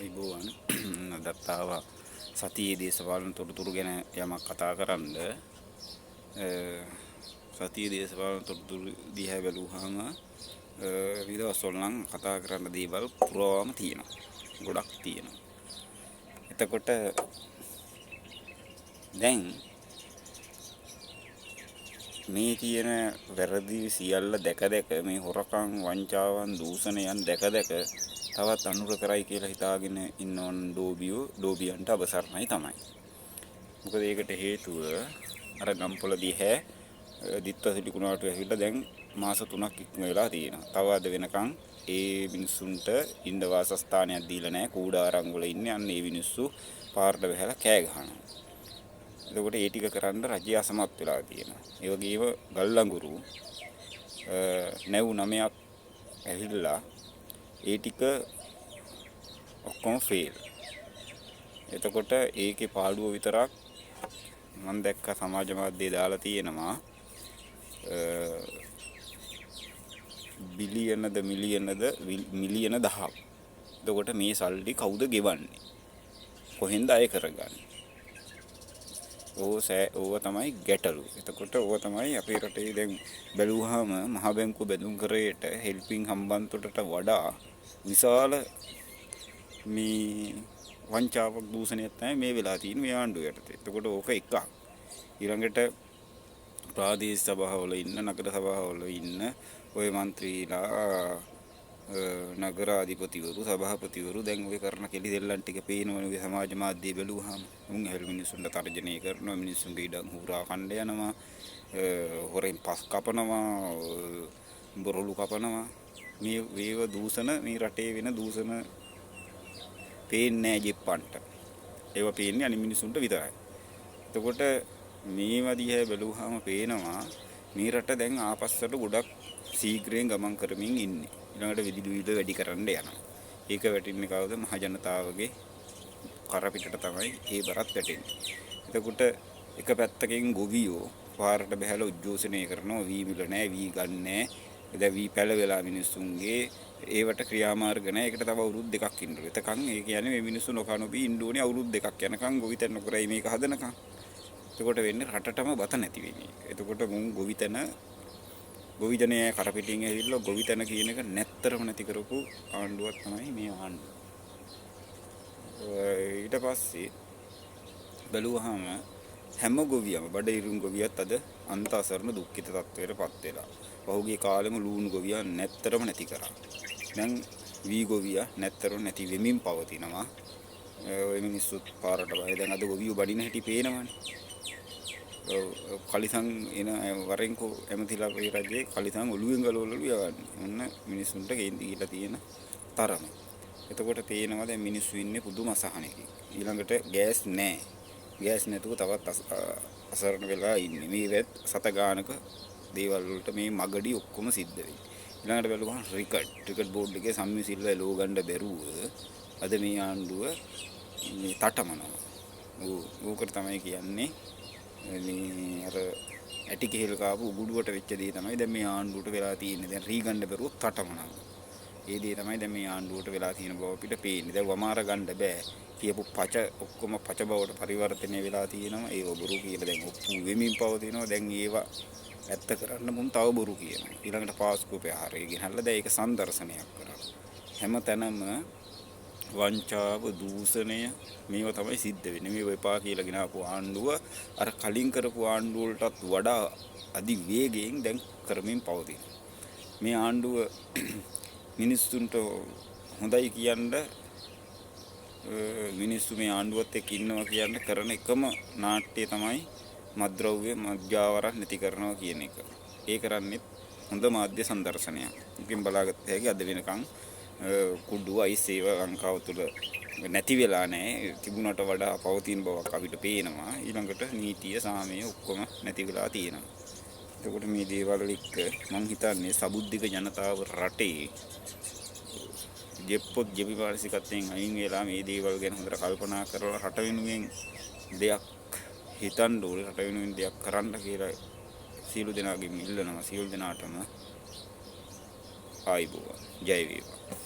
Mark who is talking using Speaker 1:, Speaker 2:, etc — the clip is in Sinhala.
Speaker 1: අයිබෝවන් දත්තාව සතියේ දේශපාලන තොරතුරු ගැන යමක් කතා කරන්න. සතියේ දේශපාලන තොරතුරු දිහා බැලුවාම විදවස්වල නම් කතා කරන්න දේවල් පුරාම තියෙනවා. ගොඩක් තියෙනවා. එතකොට දැන් මේ කියන වැරදි සියල්ල දැක මේ හොරකම් වංචාවන් දූෂණයන් දැක තවත් අනුර කරයි කියලා හිතාගෙන ඉන්නවන් ඩෝබියන්ට අවසරණයි තමයි. මොකද ඒකට හේතුව අර ගම්පොළ දිහැ දිත්ත සිටිකුණාට ඇවිල්ලා දැන් මාස 3ක් ඉක්ම වෙලා තියෙනවා. තව අද වෙනකන් ඒ මිනිස්සුන්ට ඉන්න වාසස්ථානයක් දීලා නැහැ. කූඩාරම් වල ඉන්නේ. අන්න ඒ මිනිස්සු පාරට බහැලා කෑ ගහනවා. එතකොට ඒ ටික කරන්න රජය අසමත් වෙලා තියෙනවා. ඒ වගේම ගල්ලඟුරු නැව් 9ක් ඇවිල්ලා ඒ ටික ඔක්කොම ෆේල්. එතකොට ඒකේ පාඩුව විතරක් මම දැක්ක සමාජ මාධ්‍යයේ දාලා තියෙනවා බිලියනද මිලියන 10ක්. එතකොට මේ සල්ලි කවුද ගෙවන්නේ? කොහෙන්ද අය කරගන්නේ? ඕව තමයි ගැටලු. එතකොට ඕව තමයි අපේ රටේ දැන් බැලුවාම මහ බැංකුව බැඳුම් කරේට හෙල්පින් හම්බන්තොටට වඩා විශාල මේ වංචාවක් දූෂණයක් තමයි මේ වෙලා තියෙන්නේ මේ ආණ්ඩුව යටතේ. එතකොට ඕක එකක්. ඊළඟට ප්‍රාදේශීය සභාවල ඉන්න නගර සභාවල ඉන්න ඔය മന്ത്രിලා නගරාධිපතිවරු සභාපතිවරු දැන් ඔය කරන කෙලි දෙල්ලන් ටික පේනවනේ ඔය සමාජ මාධ්‍යයේ බැලුවාම. උන් හැල් මිනිස්සුන්ට තර්ජනය කරනවා, මිනිස්සුන්ගේ ඉඩම් හුරා කණ්ඩ යනවා, හොරෙන් පස් කපනවා, බොරළු කපනවා. මේ වේව දූෂණ මේ රටේ වෙන දූෂණ පේන්නේ නැහැ ජෙප්පන්ට. ඒවා පේන්නේ අනිත් මිනිස්සුන්ට විතරයි. එතකොට මේවා දිහා බැලුවාම පේනවා මේ රට දැන් ආපස්සට ගොඩක් ශීඝ්‍රයෙන් ගමන් කරමින් ඉන්නේ. ඊළඟට විදුලි බිල වැඩි කරන්න යනවා. ඒක වැටෙන්නේ කවුද? මහ ජනතාවගේ කර පිටට තමයි ඒ බරත් වැටෙන්නේ. එතකොට එක පැත්තකින් ගොවියෝ පාරට බහැලා උද්ඝෝෂණය කරනවා වී මිල නැහැ, වී ගන්න නැහැ. දැන් වී පැල වෙලා මිනිස්සුන්ගේ ඒවට ක්‍රියාමාර්ග නැහැ. ඒකට තව අවුරුදු 2ක් ඉන්න ඕනේ. එතකන් ඒ කියන්නේ මේ මිනිස්සු නොකනොබී ඉන්න ඕනේ අවුරුදු 2ක් යනකම් ගොවිතැන නොකරයි මේක හදනකම්. එතකොට වෙන්නේ රටටම බත නැති වෙන්නේ. එතකොට මුන් ගොවිතැනේ කරපිටින් ඇවිල්ලා ගොවිතැන කියන එක නැත්තරම නැති කරපු ආණ්ඩුවක් තමයි මේ ආණ්ඩුව. ඊට පස්සේ බැලුවාම හැම ගොවියම බඩිරුන් ගොවියත් අද අන්ත අසරණ දුක්ඛිත තත්ත්වයටපත් වෙලා. පහුගිය කාලෙම ලූණු ගොවියා නැත්තරම නැති කරා. දැන් වී ගොවියා නැත්තරම නැති වෙමින් පවතිනවා. ඔය මිනිස්සුත් පාරට බය දැන් අද ගොවියෝ බඩින හැටි පේනවනේ. කලිසම් එන වරෙන්කෝ ඇමතිලා මේ රජේ කලිසම් ඔළුවෙන් ගලවලු යවන්නේ. ඔන්න මිනිස්සුන්ට කේන්ති කියලා තියෙන තරම. එතකොට පේනවා දැන් මිනිස්සු ඉන්නේ පුදුම අසහනයකින්. ඊළඟට ගෑස් නැහැ. ගෑස් නැතුව තවත් අසරණ වෙලා ඉන්නේ. මේ වෙත් සත ගානක දේවල් වලට මේ මගඩි ඔක්කොම සිද්ධ වෙයි. ඊළඟට බැලුවම ක්‍රිකට් බෝඩ් එකේ සම්මිසිල්ල එලෝ ගන්න බැරුව අද මේ ආණ්ඩුව මේ තටමනවා. ඕකට තමයි කියන්නේ මේ අර ඇටි කෙහෙල් කාපු උගුඩුවට වෙච්ච දේ තමයි දැන් මේ ආණ්ඩුවට වෙලා තියෙන්නේ. දැන් రీ ගන්න බැරුව තටමනවා. ඒ දේ තමයි දැන් මේ ආණ්ඩුවට වෙලා තියෙන බව අපිට පේන්නේ. දැන් වමාර ගන්න බෑ. කියපු පච ඔක්කොම පච බවට පරිවර්තනය වෙලා තියෙනවා. ඒව බොරු කියලා දැන් ඔප්පු වෙමින් පවතිනවා. දැන් ඒවා ඇත්ත කරන්න මුන් තව බොරු කියනවා. ඊළඟට පාස්කෝපේ ආහාරය ගෙනල්ලා දැන් ඒක සම්දර්ශනයක් කරා. හැම තැනම වංචාව දූෂණය මේවා තමයි සිද්ධ වෙන්නේ. මේ වෙපා කියලා ගෙනාපු ආණ්ඩුව අර කලින් කරපු ආණ්ඩුව වලටත් වඩා අධි වේගයෙන් දැන් කරමින් පවතිනවා. මේ ආණ්ඩුව මිනිස්සුන්ට හොඳයි කියන්න මිනිස්සු මේ ආණ්ඩුවත් එක්ක ඉන්නවා කියන්න කරන එකම නාට්‍යය තමයි මත්ද්‍රව්‍ය මද්යාවරක් නැති කරනවා කියන එක. ඒ කරන්නේ හොඳ මාධ්‍ය සංදර්ශනයක්. ඉතින් බලාගත්ත හැකි අද වෙනකන් කුඩු අයිස් ඒව ලංකාව තුළ නැති වෙලා නැහැ. තිබුණට වඩා පවතින බවක් අපිට පේනවා. ඊළඟට නීතිය සාමය ඔක්කොම නැති වෙලා තියෙනවා. එතකොට මේ දේවල් එක්ක මම හිතන්නේ සබුද්ධික ජනතාව රටේ ජෙප්පොත් ජෙපි මානසිකත්වයෙන් අයින් වෙලා මේ දේවල් ගැන හොඳට කල්පනා කරලා රට වෙනුවෙන් දෙයක් හිතන්න ඕනේ. රට වෙනුවෙන් දෙයක් කරන්න කියලා සියලු දෙනාගෙන් ඉල්ලනවා. සියලු දෙනාටම ආයිබෝවන්. ජය වේවා.